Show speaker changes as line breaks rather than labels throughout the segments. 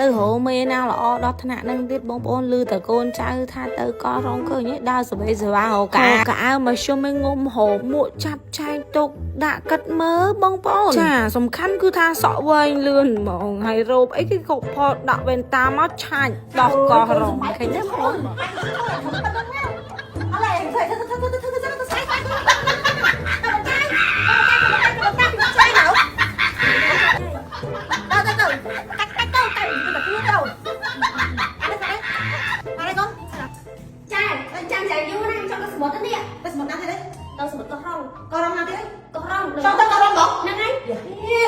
លើហូមេណាល្អដល់ថ្នាក់នឹងទៀតបងប្អូនលឺតកូនចៅថាទៅកោរងឃើញដើរសបេសវាហៅកាមកជុំឲ្យងុំហូបមួកចាប់ចែកទុកដាក់កាត់មើលបងប្អូនចាសំខាន់គឺថាសក់វែងលឿនហ្មងហើយរោបអីគេកុកផតដាក់វ៉ែនតាមកឆាច់ដោះកោរងឃើញទេបងប្អូនអឡែឃើញទៅសមុទ្រកោះរងណាទៀតកោះរងចង់ទៅកោះរងហ្មងហ្នឹងហើយ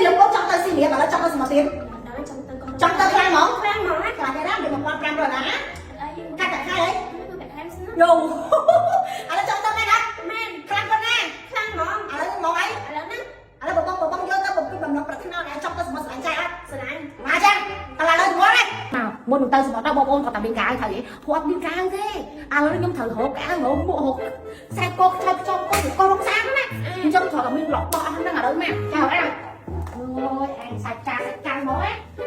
លោកបងចង់ទៅស៊ីរៀបឥឡូវចង់ទៅសមុទ្រទៀតដល់ចង់ទៅកោះចង់ទៅខ្លាំងហ្មងខ្លាំងណាខ្លាំងទេណាដូច1500ណាកាត់តែខែអីគឺតែខែស្នើយោឥឡូវចង់ទៅមែនអត់មែនខ្លាំងប៉ុណ្ណាខ្លាំងហ្មងឥឡូវហ្មងអីឥឡូវហ្នឹងឥឡូវបងយកទៅបំពេញបំណងប្រាថ្នាចង់ទៅសមុទ្រស្រឡាញ់ចៃអត់ស្រឡាញ់មកចាឥឡូវទៅមកហ៎មុនទៅសមុទ្រទៅបងប្អូនគាត់តែមានកាវត្រូវទេគាត់មានកាវទេឥឡូវខ្ញុំត្រូវរកកាវរកមួករកខ្សែកោខ្ចប់កោរងសាណាអញ្ចឹងគាត់តែមានប្លុកបោះហ្នឹងឥឡូវម៉ែចាអើអូយអញសាច់ចាស់មក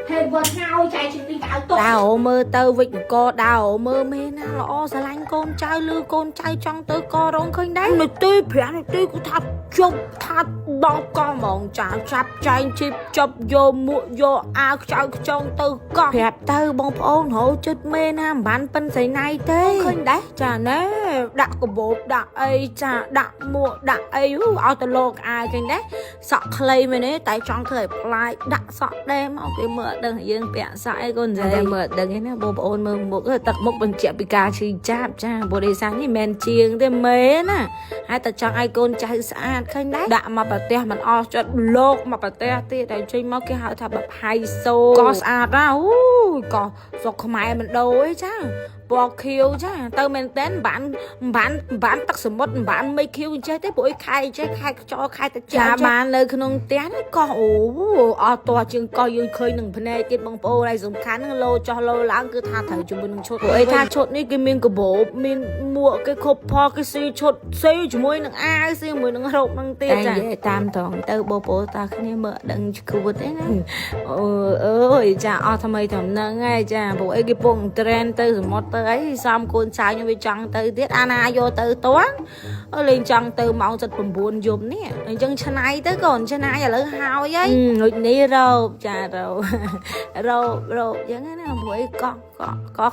ហេវត្តងោចែកជាទីកៅទុកដើរមើលទៅវិចអង្គដើរមើលមេណាល្អស្រឡាញ់កូនចៅលឺកូនចៅចង់ទៅករងឃើញដែរនាទី5នាទីគឺថាជប់ថាដល់កោះហ្មងចាចាប់ចែងជីបជប់យកមួកយកអាវខ្ចៅខ្ចងទៅកោះប្រាប់ទៅបងប្អូនរហូតចិត្តមេណាមិនបានប៉ិនស្រីណៃទេឃើញដែរចាណែដាក់កបោបដាក់អីចាដាក់មួកដាក់អីឲ្យទៅលោកអាវឃើញដែរសក់ខ្លីមែនទេតែចង់ធ្វើឲ្យប្លាយដាក់សក់ដែរមកគេមើលដឹងយើងពាក់សក់អីកូនស្រីមើលដឹងឯណាបងប្អូនមើលមុខទឹកមុខបញ្ជាក់ពីការឈឺចាប់ចាបរិសានេះមិនមែនជាងទេមេណាហើយតែចង់ឲ្យកូនចៅស្អាតឃើញដែរដាក់មកប្រទេសមិនអស់ចិត្តលោកមកប្រទេសទៀតតែចេញមកគេហៅថាបែបហៃសូក៏ស្អាតណាស់អូយក៏ស្រុកខ្មែរមិនដូរទេចាពណ៌ខៀវចាទៅមែនតើបានទឹកសមុទ្របានមេខៀវអញ្ចេះទេព្រោះអីខែចេះខែខ្យល់ខែតិចចាបាននៅក្នុងផ្ទះនេះក៏អូអត់តជាងក៏យើងឃើញនឹងភ្នែកទៀតបងប្អូនហើយសំខាន់ហ្នឹងលោចោះលោឡើងគឺថាត្រូវជាមួយនឹងឈុតព្រោះអីថាឈុតនេះគេមានកបោបមានមួកគេខុបផលគេស៊ីឈុតស៊ីជាមួយនឹងអាវស៊ីជាមួយនឹងរ៉ូបហ្នឹងទៀតចាតាមត្រង់ទៅបងប្អូនតាគ្នាមើលដឹងឈួតទេណាអូយចាអស់ថ្មីត្រឹមហ្នឹងហើយចាព្រោះអីគេពងត្រេនទៅសមុទ្រទៅអីសំកូនចៅខ្ញុំវាចង់ទៅទៀតអាណាយកទៅតាន់លេងចង់ទៅម៉ោង7:09យប់នេះអញ្ចឹងឆ្នៃទៅកូនឆ្នៃឥឡូវហើយហីងុយនេះរោបចារោបអញ្ចឹងណាព្រោះអីកោ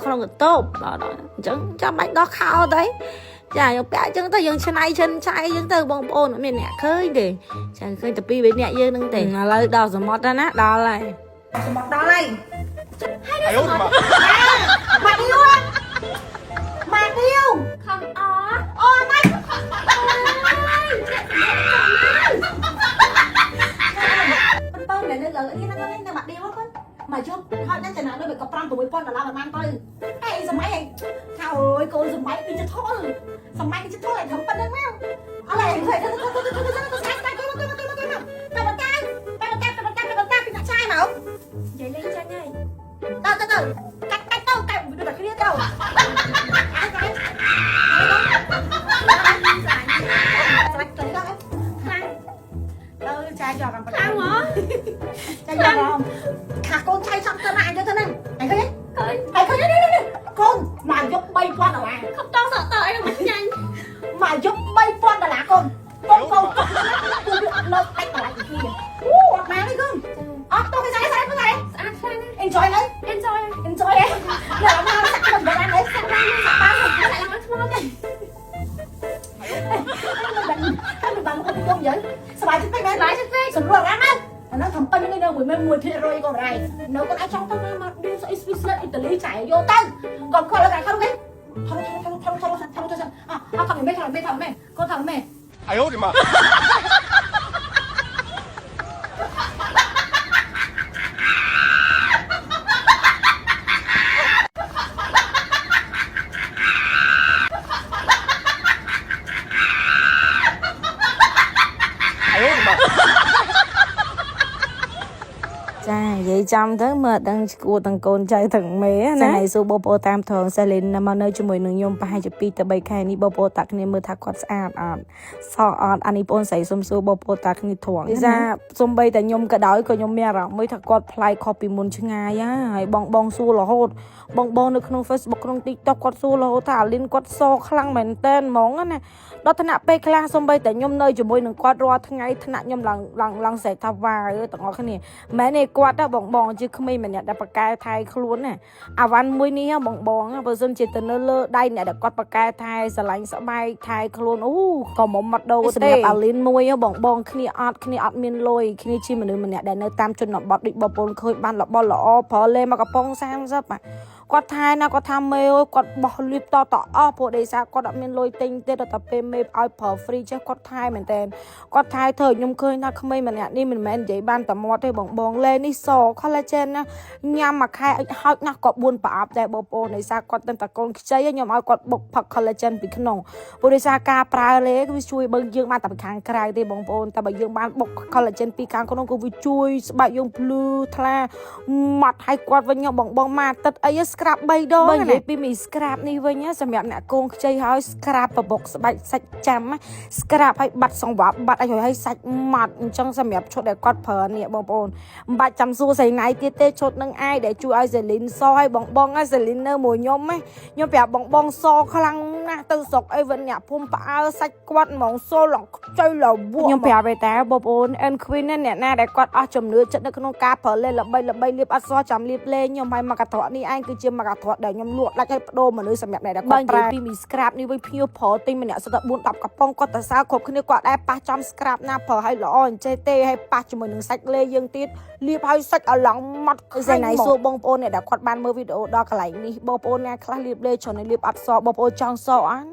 ក្នុងកតូបដល់អញ្ចឹងចាំបាច់ដោះខោទៅចាយើងពាក់អញ្ចឹងទៅយើងឆ្នៃចិនឆៃអញ្ចឹងទៅបងប្អូនអត់មានអ្នកឃើញទេចាឃើញតែពីរបីអ្នកយើងហ្នឹងទេឥឡូវដល់សមុទ្រណាដល់ហើយសមុទ្រដល់ហើយហើយសមុទ្រមកឌីវមកឌីវខំអូម៉េចប៉ុន្តែនៅលើនេះនៅមកឌីវគាត់មកជប់ហើយដល់ចំណាយដូចក៏$5,000 $6,000បានទៅអីសម័យថាអើយកូនសម័យឌីជីថលសម័យឌីជីថលឲ្យធ្វើប៉ុណ្្នឹងមកអឡែឃើញទៅស្កាច់ទៅទៅទៅទៅកាយពីអ្នកឆាយមកនិយាយលេងចាញ់ហើយទៅកាច់ទៅកាច់ដូចតែគ្នាទៅចាយកកំប៉ុងខ្លាំងហ៎ចាយកខាកូនឆៃសំទៅណាអញទៅហ្នឹងអញឃើញនេះកូនមកយក$3,000ខំតង់សក់តអីមិនចាញ់មកយក$3,000កូនពួកវាលើកដាច់តម្លៃពីគ្នាអូអត់ណាទេកូនអត់ទៅគេស្អាតខ្លាំង enjoy ហើយ enjoy ហ៎យកមកសាក់មិនបានទេសាក់បានសាក់បានមកថ្មទេហើយមិនបានមកពីខ្ញុំយើងសบายចិត្តពេកមែនសบายចិត្តពេកសម្រួលអាណាអានោះកំប៉ុននេះនៅ1%ក៏មិនដែរនៅគាត់អាចចង់ទៅមកឌីស្អ៊ីស្វីសឡែតអ៊ីតាលីចែកយកទៅកុំខលតែខំគេថតអត់ថតមិនមែនគាត់ថតមិនអាយអូឌីម៉ាចាយ
យាយចាំទៅមើលដឹងគួរទាំងកូនចៅទាំងមេណាថ្ងៃសួរបងប្អូនតាមត្រង់សាលីនមកនៅជាមួយនឹងខ្ញុំប្រហែលជា2 ទៅ 3 ខែនេះបងប្អូនតាគ្នាមើលថាគាត់ស្អាតអត់សក់អត់អានេះបងស្រីសុំសួរបងប្អូនតាគ្នាត្រង់នេះថាសំបីតែខ្ញុំក៏ដោយក៏ខ្ញុំមានអារម្មណ៍មួយថាគាត់ប្លែកខុសពីមុនឆ្ងាយហើយបងសួររហូតបងនៅក្នុង Facebook ក្នុង TikTok គាត់សួររហូតថាអាលីនគាត់សខ្លាំងមែនតើហ្មងណាដល់ថ្នាក់ពេលខ្លះសំបីតែខ្ញុំនៅជាមួយនឹងគាត់រាល់ថ្ងៃថ្នាក់ខ្ញុំឡើងសេកថាវ៉ាទាំងអស់គ្នាមែនទេគាត់បងជាក្មេងម្នាក់ដែលប្រកែថែខ្លួនណាអាវ៉ាន់មួយនេះបងបើសិនជាទៅនៅលើដៃអ្នកដែលគាត់ប្រកែថែស្រឡាញ់ស្បែកថែខ្លួនអូក៏មុំមកដូរទេសម្រាប់អាលីនមួយបងគ្នាអត់មានលុយគ្នាជាមនុស្សម្នាក់ដែលនៅតាមជនបទដូចបងប្អូនឃើញបានរបស់ល្អប្រើលេមកកំប៉ុង30គាត់ថែណាគាត់ថាមេគាត់បោះលៀបតអស់ព្រោះដេសាគាត់អត់មានលុយទិញទេដល់តែពេលមេឲ្យប្រើ free ចេះគាត់ថែមែនតើគាត់ថែធ្វើខ្ញុំឃើញថាក្មេងម្នាក់នេះមិនមែននិយាយបានតែមាត់ទេបងលេនេះស collagen ណាញ៉ាំមួយខែហោចណាស់ក៏4ប្រអប់ដែរបងប្អូនដេសាគាត់តែកូនខ្ចីខ្ញុំឲ្យគាត់បុកផឹក collagen ពីក្នុងព្រោះដេសាការប្រើលេវាជួយបើយើងបានតែពីខាងក្រៅទេបងប្អូនតែបើយើងបានបុក collagen ពីខាងក្នុងគឺវាជួយស្បែកយើងភ្លឺថ្លាម៉ាត់ឲ្យគាត់វិញបងមកអាទិត្យអីscrap 3 ដងនិយាយពីមី scrap នេះវិញសម្រាប់អ្នកកូនខ្ចីហើយ scrap បបុកស្បែកសាច់ចាំ scrap ឲ្យបាត់សង្វាបាត់ឲ្យសាច់ម៉ាត់អញ្ចឹងសម្រាប់ឈុតដែលគាត់ប្រើនេះបងប្អូនមិនបាច់ចាំសួរស្រីណៃទៀតទេឈុតនឹងឯងដែលជួយឲ្យសេលីនសឲ្យបងសេលីននៅមួយខ្ញុំខ្ញុំប្រាប់បងសខ្លាំងណាស់ទៅស្រុកអីវិញអ្នកភូមិផ្អើសាច់គាត់ហ្មងសលងខ្ចីលវខ្ញុំប្រាប់ឯតាបងប្អូន and queen អ្នកណាដែលគាត់អស់ជំនឿចិត្តនៅក្នុងការប្រើលេល្បីលាបអត់សចាំលាបលេខ្ញុំឲ្យមកកត្រកនេះឯងគឺជាមកកត្រកដែលខ្ញុំលក់ដាច់ឲ្យបដូរមនុស្សសម្រាប់អ្នកដែលគាត់ប្រើពីមី scrap នេះវិញភ្ញៀវប្រើទិញម្នាក់សិតតែ4 10កំប៉ុងគាត់ទៅសើគ្រប់គ្នាគាត់ដែរប៉ះចំ scrap ណាប្រើឲ្យល្អអញ្ចេះទេឲ្យប៉ះជាមួយនឹងសាច់លេយើងទៀតលាបឲ្យសាច់ឲ្យឡងម៉ត់គឺណៃសួរបងប្អូនអ្នកដែលគាត់បានមើលវីដេអូដល់កន្លែងនេះបងប្អូនអ្នកខ្លះលាបលេច្រើនលាបអត់សបងប្អូនចង់សអាន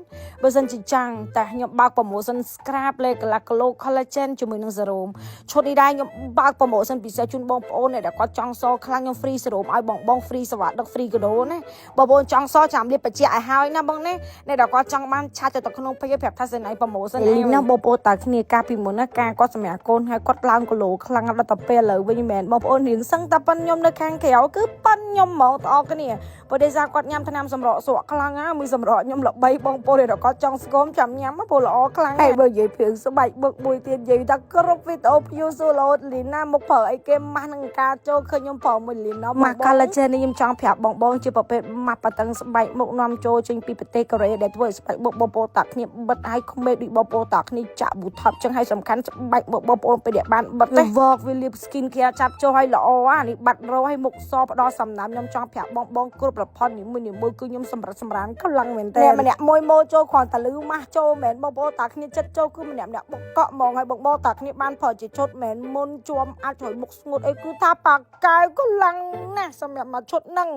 បើសិនជាចាំងតែខ្ញុំបើក promotion scrap លេកន្លះគីឡូ collagen ជាមួយនឹង serum ឈុតនេះដែរខ្ញុំបើក promotion ពិសេសជូនបងប្អូនអ្នកដែលគាត់ចង់សខ្លាំងខ្ញុំ free serum ឲ្យបង free សេវាដឹក free កាដូណាបងប្អូនចង់សចាំលាបបជាឲ្យហើយណាបងណាអ្នកដែលគាត់ចង់បានឆាតទៅក្នុង page ប្រាប់ថាសេណៃ promotion នេះណាបងប្អូនតាគ្នាការពីមុនណាការគាត់សម្រាប់កូនហើយគាត់ឡើងគីឡូខ្លាំងដល់តែពេលឥឡូវវិញមែនបងប្អូនរៀងសឹងតែប៉ុនខ្ញុំនៅខាងក្រៅគឺប៉ុនខ្ញុំហ្មងតអគ្នាព្រោះដេសាគាត់ញ៉ាំថ្នាំសម្រក់សក់ខ្លាំងណាមួយសម្រក់ខ្ញុំល្បីបងប្អូនដែលគាត់ចង់ស្គមចាំញ៉ាំព្រោះល្អខ្លាំងហើយបើនិយាយព្រឿងស្បែកបឹកមួយទៀតនិយាយថាគ្រប់វីដេអូ view សូឡូលីណាមកប្រើអីគេម៉ាស់នឹងការចូលឃើញខ្ញុំប្រើមួយលីណាមក collagen នេះខ្ញុំចង់ប្រាប់បងជាប្រភេទម៉ាស់ប៉តឹងស្បែកមុខនាំចូលចេញពីប្រទេសកូរ៉េដែលធ្វើឲ្យស្បែកមុខបងប្អូនតាគ្នាបិទឲ្យក្មេងដូចបងប្អូនតាគ្នាចាក់ប៊ូថប់ចឹងហើយសំខាន់ស្បែកមុខបងប្អូនពេលដែលបានបិទទេ work វាលាប skin care ចាប់ចូលឲ្យល្អនេះបាត់រោឲ្យមុខសផ្ដល់សំណើមខ្ញុំចង់ប្រាប់បងគ្រប់ប្រព័ន្ធនីមួយគឺខ្ញុំសម្រានខ្លាំងមែនតើម្នាក់មួយម៉ូចូលគ្រាន់តែលឺម៉ាស់ចូលមែនបងប្អូនតាគ្នាចិត្តចូលគឺម្នាក់បុកកក់ហ្មងហើយបងតាគ្នាបានប្រើជាឈុតមែនមុនជួមអាចឲ្យមុខស្ងួតអីគឺថាប៉ាកែវខ្លាំងណាស់សម្រាប់មកឈុតហ្នឹង